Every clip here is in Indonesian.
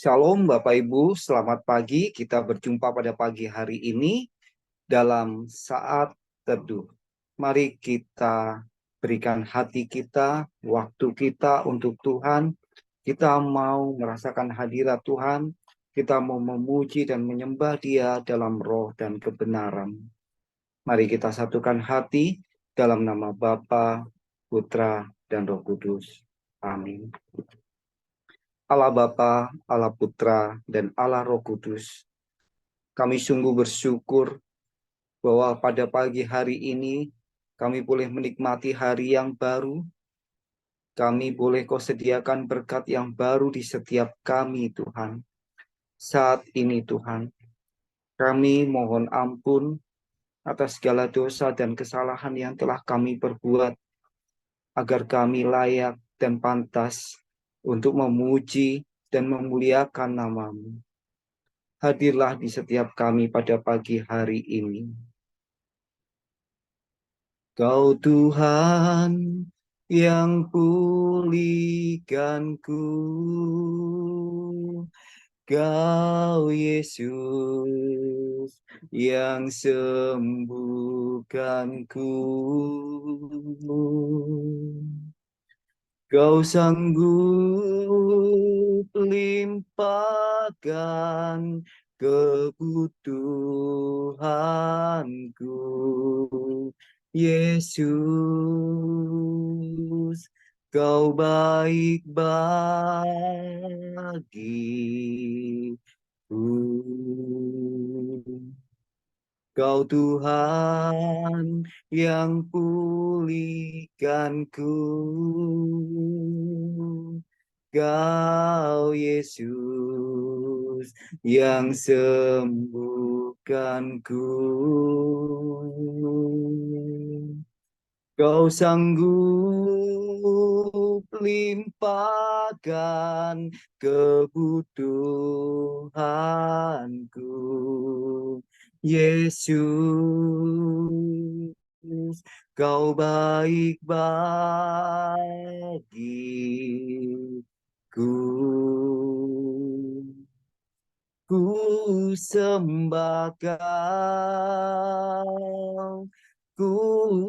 Shalom Bapak Ibu, selamat pagi. Kita berjumpa pada pagi hari ini dalam saat teduh. Mari kita berikan hati kita, waktu kita untuk Tuhan. Kita mau merasakan hadirat Tuhan. Kita mau memuji dan menyembah Dia dalam roh dan kebenaran. Mari kita satukan hati dalam nama Bapa, Putra, dan Roh Kudus. Amin. Allah Bapa, Allah Putra, dan Allah Roh Kudus. Kami sungguh bersyukur bahwa pada pagi hari ini kami boleh menikmati hari yang baru. Kami boleh Kau sediakan berkat yang baru di setiap kami, Tuhan. Saat ini, Tuhan, kami mohon ampun atas segala dosa dan kesalahan yang telah kami perbuat, agar kami layak dan pantas untuk memuji dan memuliakan nama-Mu. Hadirlah di setiap kami pada pagi hari ini. Kau Tuhan yang pulihkanku, Kau Yesus yang sembuhkanku. Kau sanggup limpahkan kebutuhanku, Yesus. Kau baik bagiku. Kau Tuhan yang pulihkanku, Kau Yesus yang sembuhkanku. Kau sanggup limpahkan kebutuhanku, Yesus. Kau baik bagiku. Ku sembah Kau, ku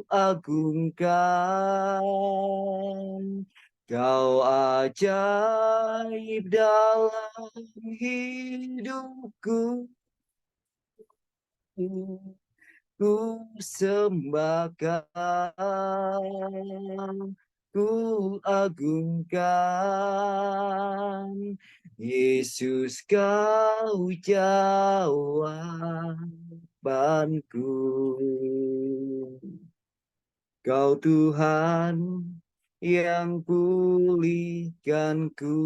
agungkan, Kau ajaib dalam hidupku. Ku sembah Kau, ku agungkan, Yesus Kau jawabanku. Kau Tuhan yang pulihkanku,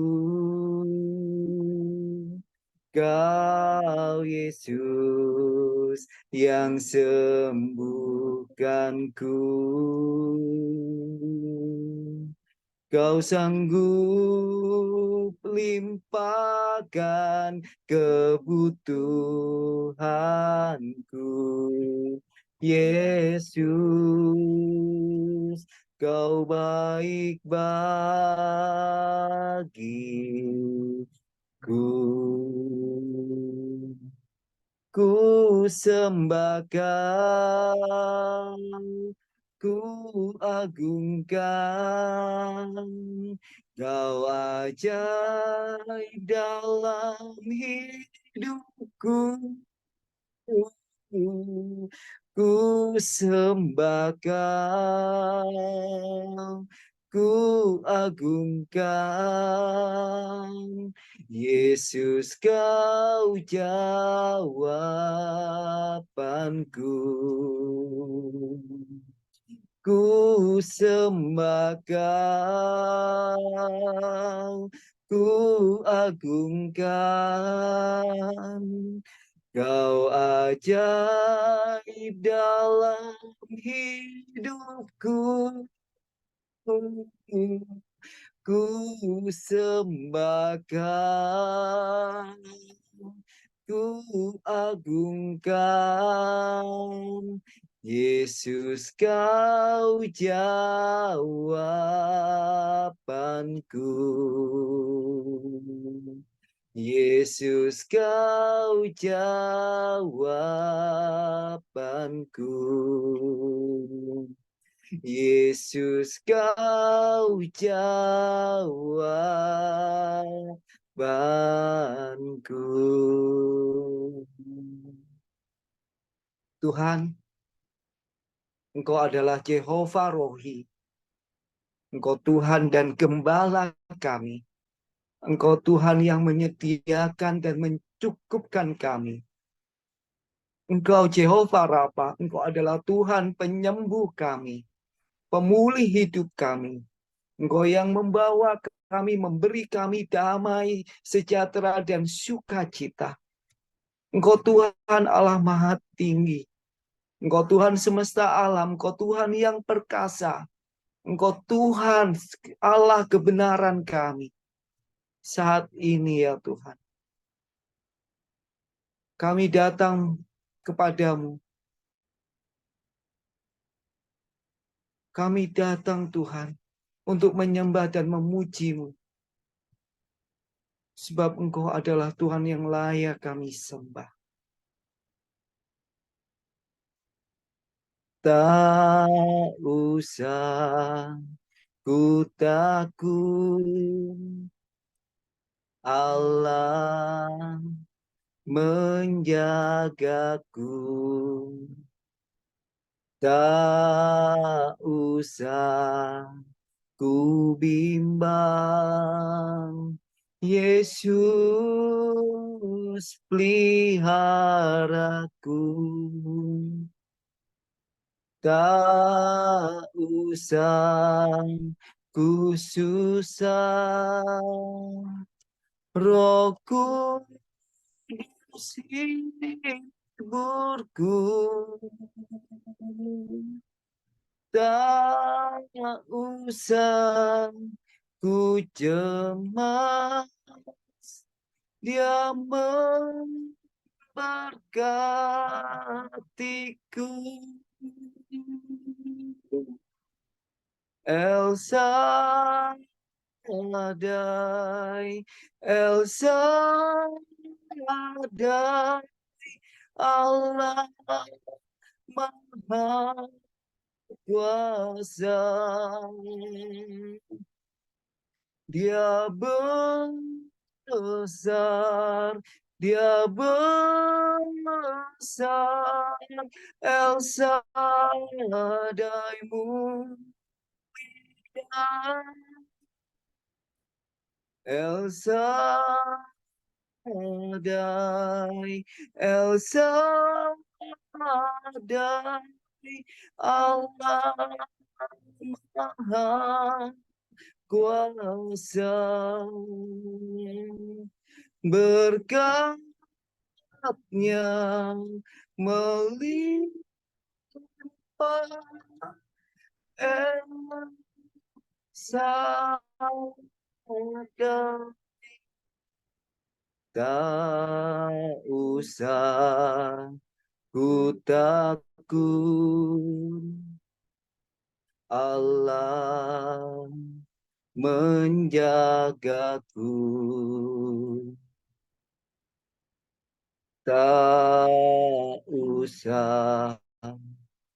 Kau Yesus yang sembuhkanku. Kau sanggup limpahkan kebutuhanku, Yesus. Kau baik bagiku. Ku sembah Kau, ku agungkan, Kau ajaib dalam hidupku. Ku sembah Kau, ku agungkan, Yesus Kau jawabanku. Ku sembah Kau, ku agungkan, Kau ajaib dalam hidupku. Ku sembah Kau, ku agungkan, Yesus Kau jawabanku. Yesus kau jawabanku. Yesus kau jawabanku. Tuhan, Engkau adalah Jehovah Rohi. Engkau Tuhan dan Gembala kami. Engkau Tuhan yang menyediakan dan mencukupkan kami. Engkau Jehovah Rafa, Engkau adalah Tuhan penyembuh kami, pemulih hidup kami. Engkau yang membawa kami, memberi kami damai, sejahtera, dan sukacita. Engkau Tuhan Allah Maha Tinggi. Engkau Tuhan semesta alam, Engkau Tuhan yang perkasa. Engkau Tuhan Allah kebenaran kami. Saat ini ya Tuhan, kami datang kepadamu. Kami datang Tuhan untuk menyembah dan memuji-Mu. Sebab Engkau adalah Tuhan yang layak kami sembah. Tak usah ku takut, Allah menjagaku. Tak usah ku bimbang, Yesus peliharaku. Tak usah ku susah, Roh Kudus hiburku. Tak usah ku cemas, Dia memberkatiku. Elsa Adai, Elsa Adai, Allah Maha Kuasa. Dia besar, Dia besar, Elsa Adaimu. Elsa Adai, Elsa Adai, Allah Maha Kuasa. Berkatnya melimpah, Elsa Adai. Tak usah ku takut, Allah menjagaku. Tak usah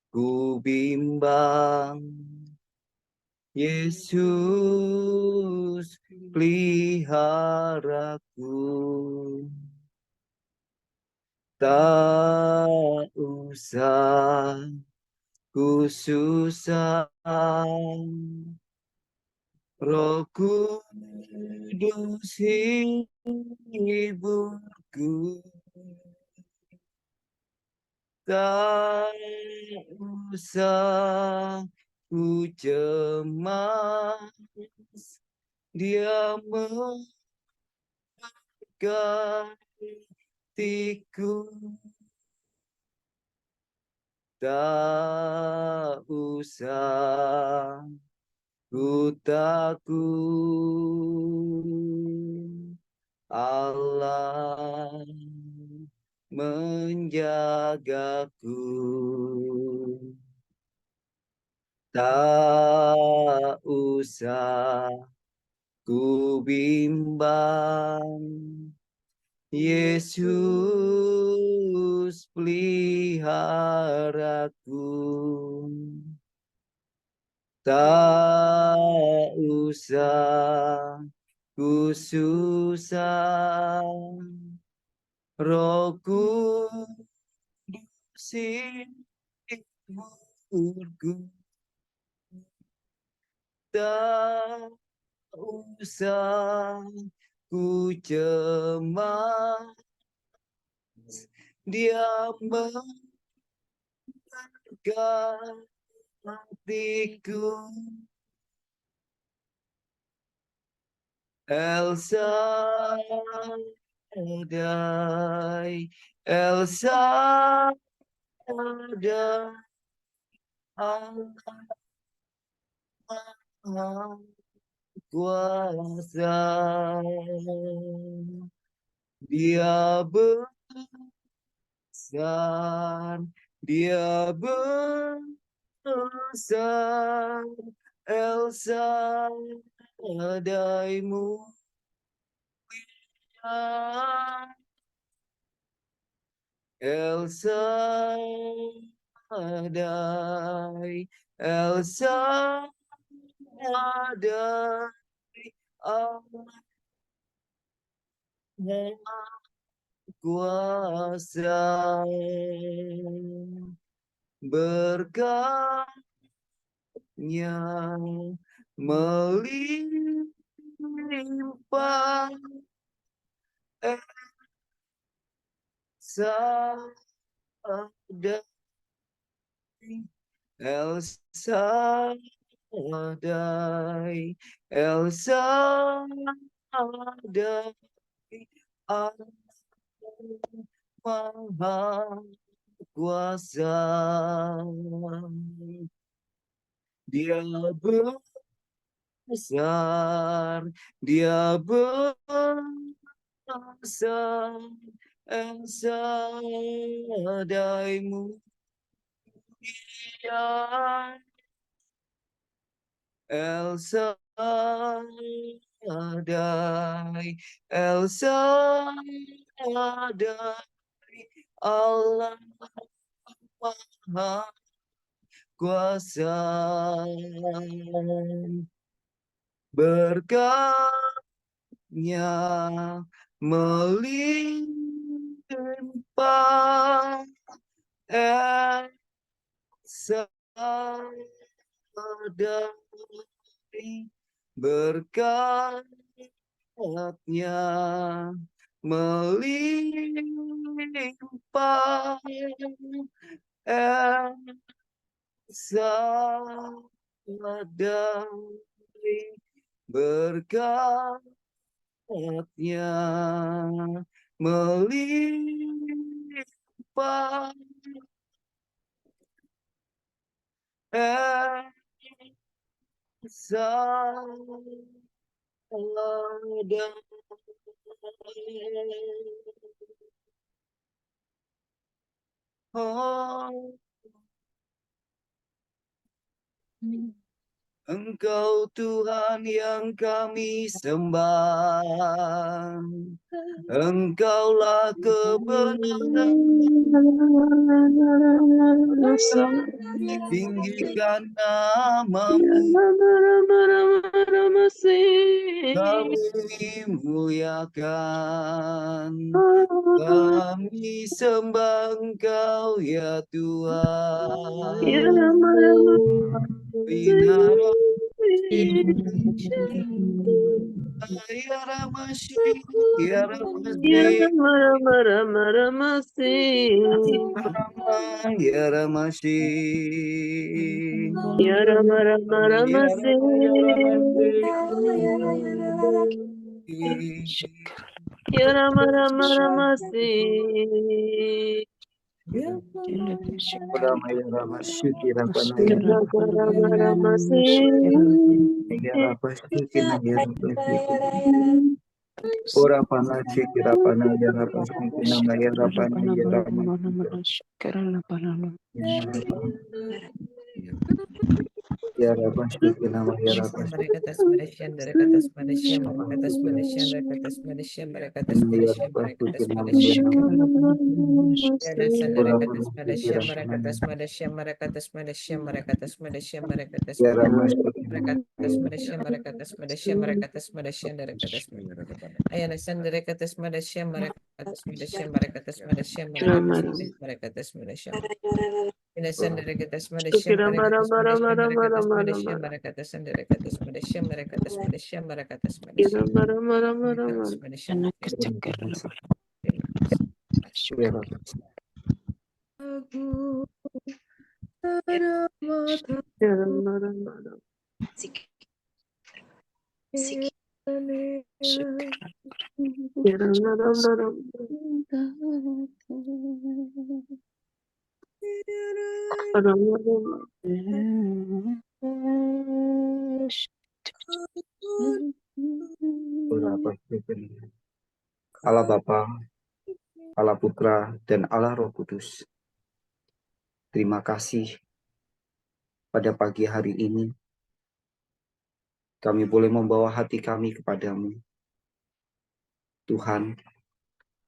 ku bimbang, Yesus peliharaku. Tak usah ku susah, Roh Kudus hiburku. Tak usah ku cemas, Dia mengasihiku. Tak usah ku takut, Allah menjagaku. Tak usah ku bimbang, Yesus peliharaku, tak usah ku susah, Roh Kudus hiburku, tak usah ku cemas, Dia menjaga hatiku. El Shaddai, El Shaddai, Allah Maha Kuasa. Dia besar, Dia besar, El Shaddai mulia, El Shaddai, El Shaddai, Allah Maha Kuasa. Berkatnya melimpah, El Shaddai, El Shaddai, El Shaddai, Allah Maha Kuasa. Dia besar, Dia besar, El Shaddai mulia, El Shaddai, El Shaddai, Allah Maha Kuasa. Berkatnya melimpah, El Shaddai, berkatnya melimpah, El Shaddai, berkatnya melimpah, El Shaddai. Oh, Engkau Tuhan yang kami sembah, Engkaulah kebenaran, tinggikan namamu, kami muliakan, kami sembah Engkau ya Tuhan. Binara ya Ramasi, ya Ramasi, ya Ramasi, ya Ora pana kira pana ya rapa kina maya rapana ya rama. Ya Rabba Shukri Nama Ya Rabba Marakatas Madashan, Darakatas Madasham, Marakatas Madashan, Darakatas Madasham, Marakatas Ya Madasham, Rabba Marakatas Shukri Nama Ya Madasham, Rabba Yanasan, Rabba Darakatas Shukri Madasham, Rahman Marakatas Madasham, Marakatas Madasham, Marakatas Madasham, Marakatas Ya Rabba Shukri Nama Marakatas Madasham, Marakatas Madasham, Marakatas Madasham, Darakatas Ayanasan, Darakatas Madasham, Marakatas Madasham, Marakatas Madasham, Marakatas Madasham, Inasan Derekatas Madasham, Marakatas Madasham, Marakatas Madasham, Marakatas and Derekatas Madasham, Marakatas Madasham, Marakatas Madasham, Marakatas Madasham, Ya Rabba Rabba Shukri Allah Bapa, Allah Putra, dan Allah Roh Kudus. Terima kasih pada pagi hari ini kami boleh membawa hati kami kepadamu. Tuhan,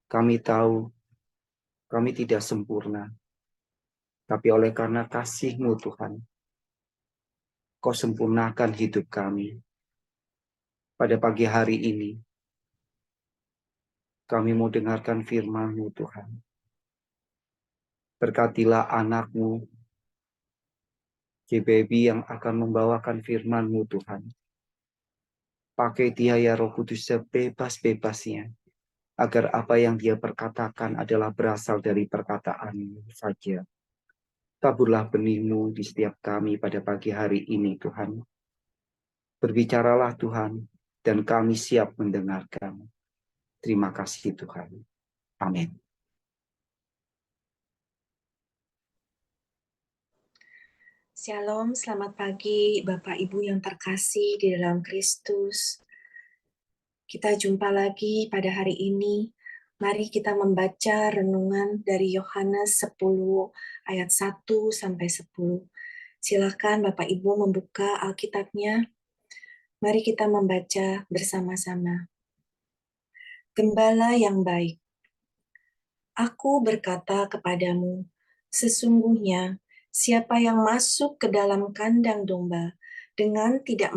kami tahu kami tidak sempurna, tapi oleh karena kasih-Mu Tuhan, Kau sempurnakan hidup kami. Pada pagi hari ini, kami mau dengarkan firman-Mu Tuhan. Berkatilah anak-Mu, Baby yang akan membawakan firman-Mu Tuhan. Pakai dia ya Roh Kudus sebebas-bebasnya, agar apa yang dia perkatakan adalah berasal dari perkataan-Mu saja. Taburlah benih-Mu di setiap kami pada pagi hari ini Tuhan. Berbicaralah Tuhan, dan kami siap mendengarkan. Terima kasih Tuhan. Amin. Shalom, selamat pagi Bapak Ibu yang terkasih di dalam Kristus. Kita jumpa lagi pada hari ini. Mari kita membaca renungan dari Yohanes 10 ayat 1 sampai 10. Silakan Bapak Ibu membuka Alkitabnya. Mari kita membaca bersama-sama. Gembala yang baik. Aku berkata kepadamu, sesungguhnya siapa yang masuk ke dalam kandang domba dengan tidak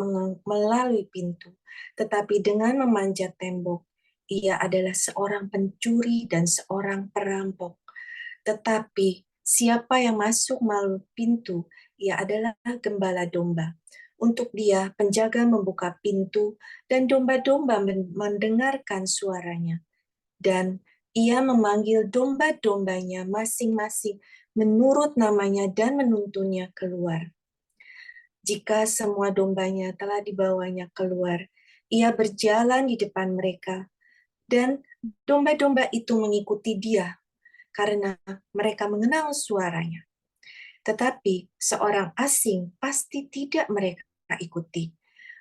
melalui pintu, tetapi dengan memanjat tembok, ia adalah seorang pencuri dan seorang perampok. Tetapi siapa yang masuk melalui pintu, ia adalah gembala domba. Untuk dia, penjaga membuka pintu, dan domba-domba mendengarkan suaranya. Dan ia memanggil domba-dombanya masing-masing menurut namanya dan menuntunnya keluar. Jika semua dombanya telah dibawanya keluar, ia berjalan di depan mereka, dan domba-domba itu mengikuti dia, karena mereka mengenal suaranya. Tetapi seorang asing pasti tidak mereka ikuti,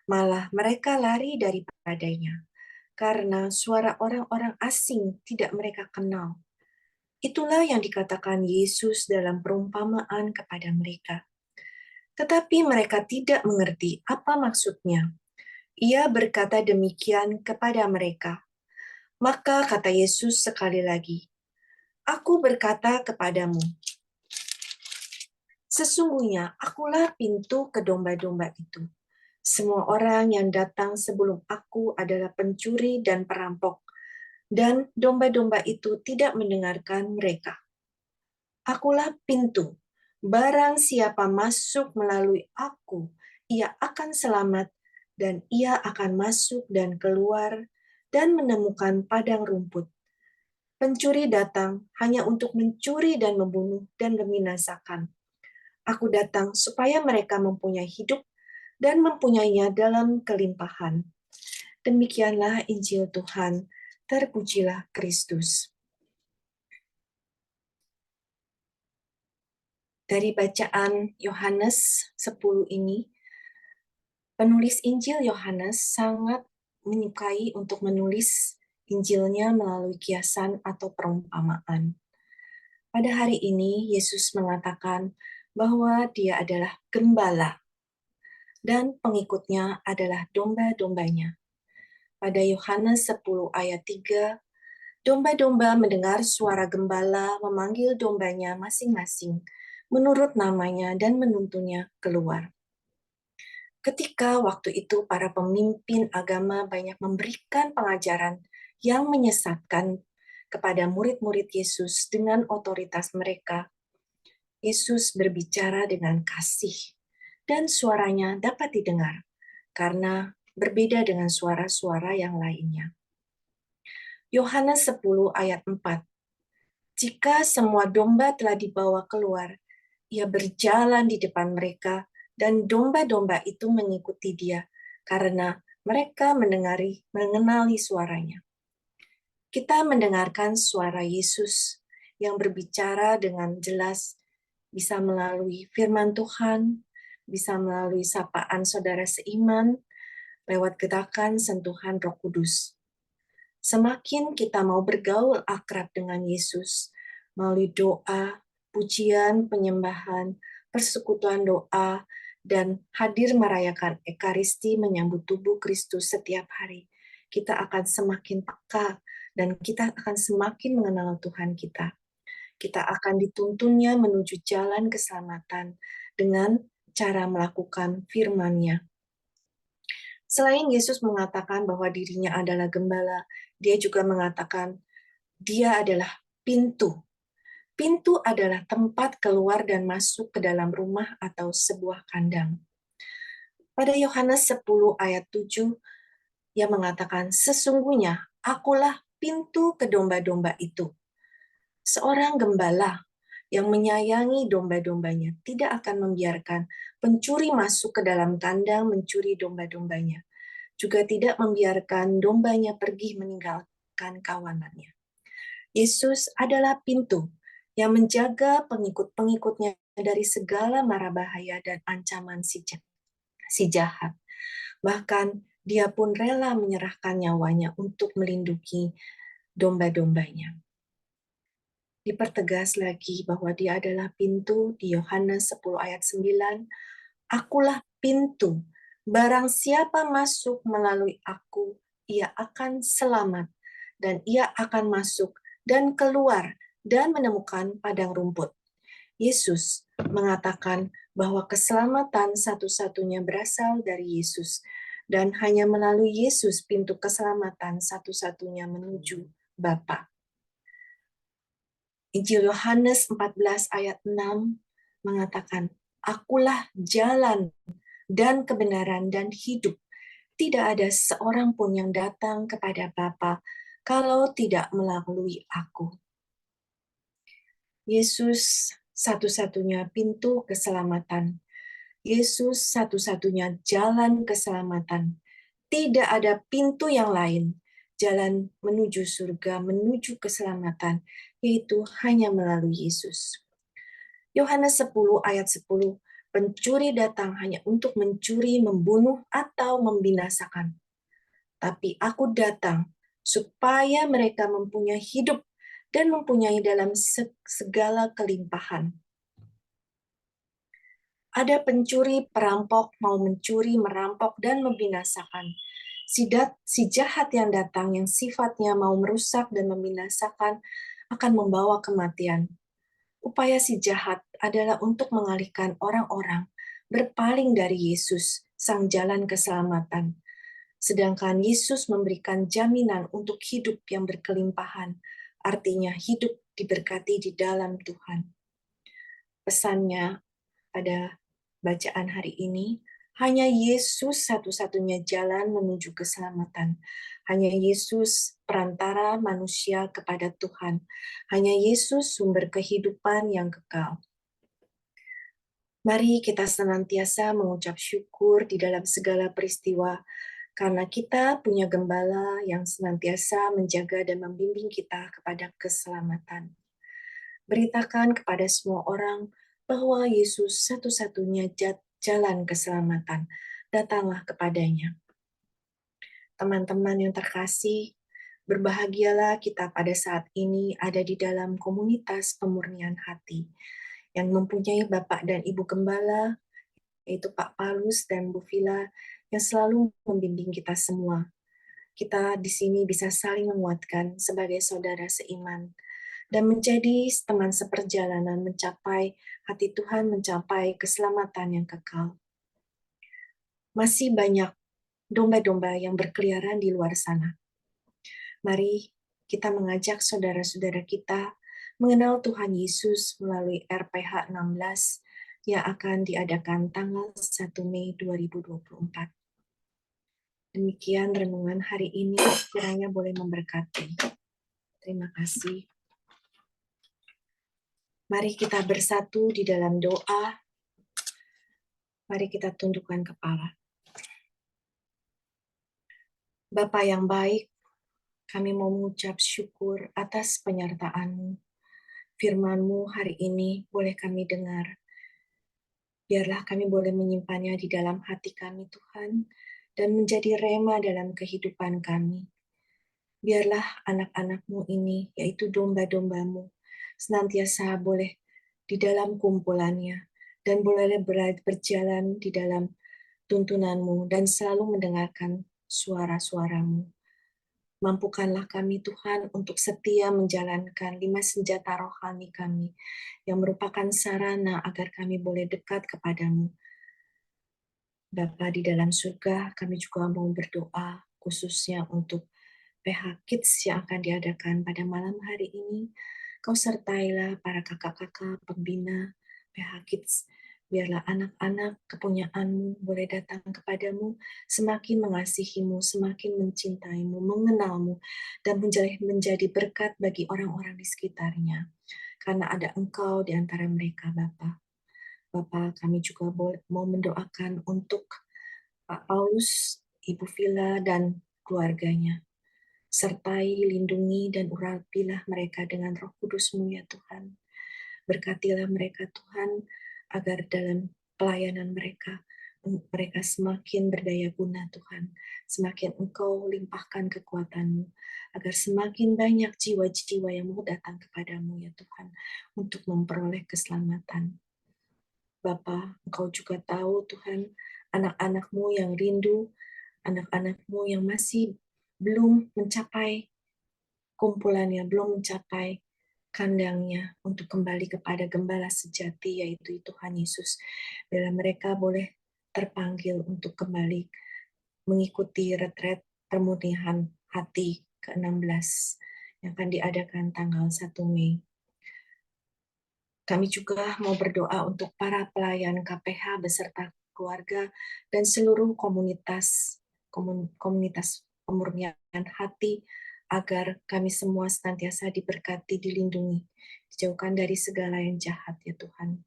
malah mereka lari daripadanya, karena suara orang-orang asing tidak mereka kenal. Itulah yang dikatakan Yesus dalam perumpamaan kepada mereka. Tetapi mereka tidak mengerti apa maksudnya. Ia berkata demikian kepada mereka. Maka kata Yesus sekali lagi, Aku berkata kepadamu, sesungguhnya akulah pintu ke domba-domba itu. Semua orang yang datang sebelum aku adalah pencuri dan perampok, dan domba-domba itu tidak mendengarkan mereka. Akulah pintu. Barang siapa masuk melalui aku, ia akan selamat, dan ia akan masuk dan keluar dan menemukan padang rumput. Pencuri datang hanya untuk mencuri dan membunuh dan membinasakan. Aku datang supaya mereka mempunyai hidup dan mempunyainya dalam kelimpahan. Demikianlah Injil Tuhan. Terpujilah Kristus. Dari bacaan Yohanes 10 ini, penulis Injil Yohanes sangat menyukai untuk menulis Injilnya melalui kiasan atau perumpamaan. Pada hari ini, Yesus mengatakan bahwa dia adalah gembala. dan pengikutnya adalah domba-dombanya. Pada Yohanes 10 ayat 3, domba-domba mendengar suara gembala memanggil dombanya masing-masing menurut namanya dan menuntunnya keluar. Ketika waktu itu para pemimpin agama banyak memberikan pengajaran yang menyesatkan kepada murid-murid Yesus dengan otoritas mereka, Yesus berbicara dengan kasih dan suaranya dapat didengar karena berbeda dengan suara-suara yang lainnya. Yohanes 10 ayat 4. Jika semua domba telah dibawa keluar, ia berjalan di depan mereka dan domba-domba itu mengikuti dia karena mereka mengenali suaranya. Kita mendengarkan suara Yesus yang berbicara dengan jelas, bisa melalui firman Tuhan, bisa melalui sapaan saudara seiman, lewat gerakan sentuhan Roh Kudus. Semakin kita mau bergaul akrab dengan Yesus, melalui doa, pujian, penyembahan, persekutuan doa, dan hadir merayakan Ekaristi menyambut tubuh Kristus setiap hari, kita akan semakin peka dan kita akan semakin mengenal Tuhan kita. Kita akan dituntunnya menuju jalan keselamatan dengan cara melakukan firman-Nya. Selain Yesus mengatakan bahwa dirinya adalah gembala, dia juga mengatakan dia adalah pintu. Pintu adalah tempat keluar dan masuk ke dalam rumah atau sebuah kandang. Pada Yohanes 10 ayat 7, ia mengatakan, sesungguhnya akulah pintu ke domba-domba itu. Seorang gembala yang menyayangi domba-dombanya tidak akan membiarkan pencuri masuk ke dalam kandang mencuri domba-dombanya. Juga tidak membiarkan dombanya pergi meninggalkan kawanannya. Yesus adalah pintu yang menjaga pengikut-pengikutnya dari segala mara bahaya dan ancaman si jahat. Bahkan dia pun rela menyerahkan nyawanya untuk melindungi domba-dombanya. Dipertegas lagi bahwa dia adalah pintu di Yohanes 10 ayat 9. Akulah pintu, barang siapa masuk melalui aku, ia akan selamat, dan ia akan masuk dan keluar dan menemukan padang rumput. Yesus mengatakan bahwa keselamatan satu-satunya berasal dari Yesus, dan hanya melalui Yesus pintu keselamatan satu-satunya menuju Bapa. Injil Yohanes 14 ayat 6 mengatakan, akulah jalan dan kebenaran dan hidup. Tidak ada seorang pun yang datang kepada Bapa kalau tidak melalui aku. Yesus satu-satunya pintu keselamatan. Yesus satu-satunya jalan keselamatan. Tidak ada pintu yang lain. Jalan menuju surga, menuju keselamatan, yaitu hanya melalui Yesus. Yohanes 10 ayat 10, pencuri datang hanya untuk mencuri, membunuh, atau membinasakan. Tapi aku datang supaya mereka mempunyai hidup dan mempunyai dalam segala kelimpahan. Ada pencuri, perampok, mau mencuri, merampok, dan membinasakan. Si jahat yang datang, yang sifatnya mau merusak dan membinasakan, akan membawa kematian. Upaya si jahat adalah untuk mengalihkan orang-orang berpaling dari Yesus, sang jalan keselamatan. Sedangkan Yesus memberikan jaminan untuk hidup yang berkelimpahan, artinya hidup diberkati di dalam Tuhan. Pesannya pada bacaan hari ini, hanya Yesus satu-satunya jalan menuju keselamatan. Hanya Yesus perantara manusia kepada Tuhan. Hanya Yesus sumber kehidupan yang kekal. Mari kita senantiasa mengucap syukur di dalam segala peristiwa, karena kita punya gembala yang senantiasa menjaga dan membimbing kita kepada keselamatan. Beritakan kepada semua orang bahwa Yesus satu-satunya jalan keselamatan. Datanglah kepadanya. Teman-teman yang terkasih, berbahagialah kita pada saat ini ada di dalam komunitas pemurnian hati yang mempunyai Bapak dan Ibu Gembala yaitu Pak Paulus dan Bu Vila yang selalu membimbing kita semua. Kita di sini bisa saling menguatkan sebagai saudara seiman dan menjadi teman seperjalanan mencapai hati Tuhan, mencapai keselamatan yang kekal. Masih banyak domba-domba yang berkeliaran di luar sana. Mari kita mengajak saudara-saudara kita mengenal Tuhan Yesus melalui RPH 16 yang akan diadakan tanggal 1 Mei 2024. Demikian renungan hari ini, kiranya boleh memberkati. Terima kasih. Mari kita bersatu di dalam doa. Mari kita tundukkan kepala. Bapa yang baik, kami mau mengucap syukur atas penyertaan-Mu. Firman-Mu hari ini boleh kami dengar. Biarlah kami boleh menyimpannya di dalam hati kami, Tuhan, dan menjadi rema dalam kehidupan kami. Biarlah anak-anak-Mu ini, yaitu domba-domba-Mu, senantiasa boleh di dalam kumpulannya, dan boleh berjalan di dalam tuntunan-Mu, dan selalu mendengarkan suara-suara-Mu. Mampukanlah kami Tuhan untuk setia menjalankan 5 senjata rohani kami yang merupakan sarana agar kami boleh dekat kepadamu. Bapa di dalam surga, kami juga mau berdoa khususnya untuk PH Kids yang akan diadakan pada malam hari ini. Kau sertailah para kakak-kakak pembina PH Kids. Biarlah anak-anak kepunyaanmu boleh datang kepadamu, semakin mengasihimu, semakin mencintaimu, mengenalmu, dan menjadi berkat bagi orang-orang di sekitarnya. Karena ada Engkau di antara mereka, Bapa. Bapa, kami juga mau mendoakan untuk Pak Paulus, Ibu Vila, dan keluarganya. Sertai, lindungi, dan urapilah mereka dengan Roh Kudus-Mu ya Tuhan. Berkatilah mereka Tuhan, agar dalam pelayanan mereka semakin berdaya guna Tuhan. Semakin Engkau limpahkan kekuatan-Mu, agar semakin banyak jiwa-jiwa yang mau datang kepadamu ya Tuhan, untuk memperoleh keselamatan. Bapa, Engkau juga tahu Tuhan, anak-anak-Mu yang rindu, anak-anak-Mu yang masih belum mencapai kumpulannya, belum mencapai kandangnya untuk kembali kepada gembala sejati, yaitu Tuhan Yesus. Bila mereka boleh terpanggil untuk kembali mengikuti retret pemurnian hati ke-16 yang akan diadakan tanggal 1 Mei. Kami juga mau berdoa untuk para pelayan KPH beserta keluarga dan seluruh komunitas pemurnian hati, agar kami semua senantiasa diberkati, dilindungi, dijauhkan dari segala yang jahat ya Tuhan.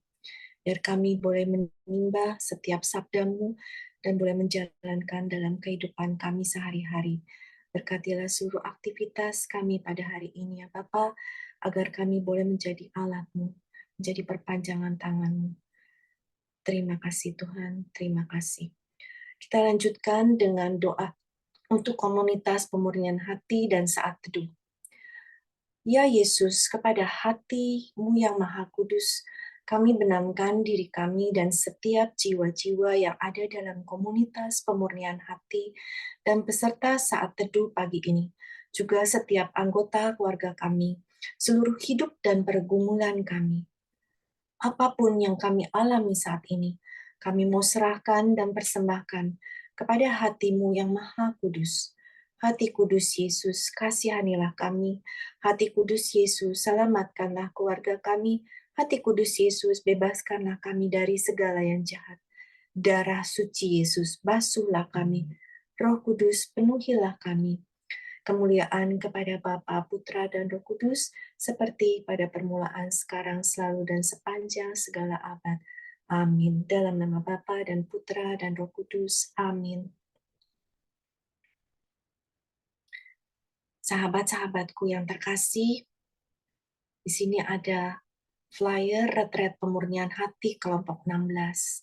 Biar kami boleh menimba setiap sabda-Mu dan boleh menjalankan dalam kehidupan kami sehari-hari. Berkatilah seluruh aktivitas kami pada hari ini ya Bapa, agar kami boleh menjadi alat-Mu, menjadi perpanjangan tangan-Mu. Terima kasih Tuhan, terima kasih. Kita lanjutkan dengan doa untuk komunitas pemurnian hati dan saat teduh. Ya Yesus, kepada hati-Mu yang Maha Kudus, kami benamkan diri kami dan setiap jiwa-jiwa yang ada dalam komunitas pemurnian hati dan peserta saat teduh pagi ini. Juga setiap anggota keluarga kami, seluruh hidup dan pergumulan kami. Apapun yang kami alami saat ini, kami mau serahkan dan persembahkan kepada hati-Mu yang Maha Kudus. Hati Kudus Yesus, kasihanilah kami. Hati Kudus Yesus, selamatkanlah keluarga kami. Hati Kudus Yesus, bebaskanlah kami dari segala yang jahat. Darah suci Yesus, basuhlah kami. Roh Kudus, penuhilah kami. Kemuliaan kepada Bapa, Putra, dan Roh Kudus, seperti pada permulaan, sekarang, selalu, dan sepanjang segala abad. Amin. Dalam nama Bapa dan Putra dan Roh Kudus. Amin. Sahabat-sahabatku yang terkasih, di sini ada flyer retret pemurnian hati kelompok 16.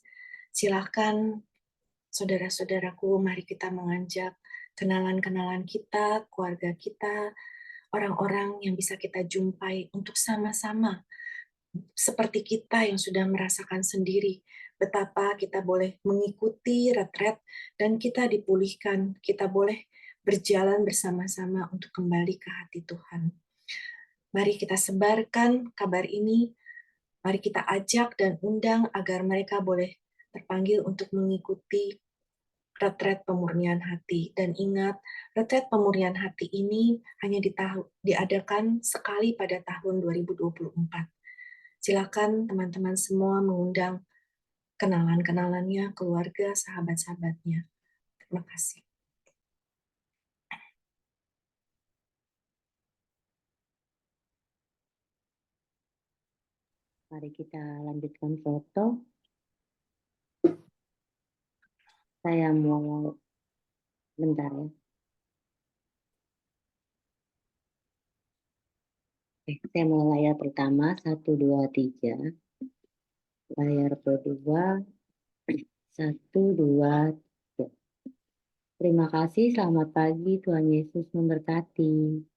Silakan saudara-saudaraku, mari kita mengajak kenalan-kenalan kita, keluarga kita, orang-orang yang bisa kita jumpai untuk sama-sama seperti kita yang sudah merasakan sendiri betapa kita boleh mengikuti retret dan kita dipulihkan, kita boleh berjalan bersama-sama untuk kembali ke hati Tuhan. Mari kita sebarkan kabar ini, mari kita ajak dan undang agar mereka boleh terpanggil untuk mengikuti retret pemurnian hati. Dan ingat, retret pemurnian hati ini hanya diadakan sekali pada tahun 2024. Silakan teman-teman semua mengundang kenalan-kenalannya, keluarga, sahabat-sahabatnya. Terima kasih. Mari kita lanjutkan foto. Saya mau bentar ya. Saya mulai layar pertama, 1, 2, 3. Layar kedua, 1, 2, 3. Terima kasih, selamat pagi, Tuhan Yesus memberkati.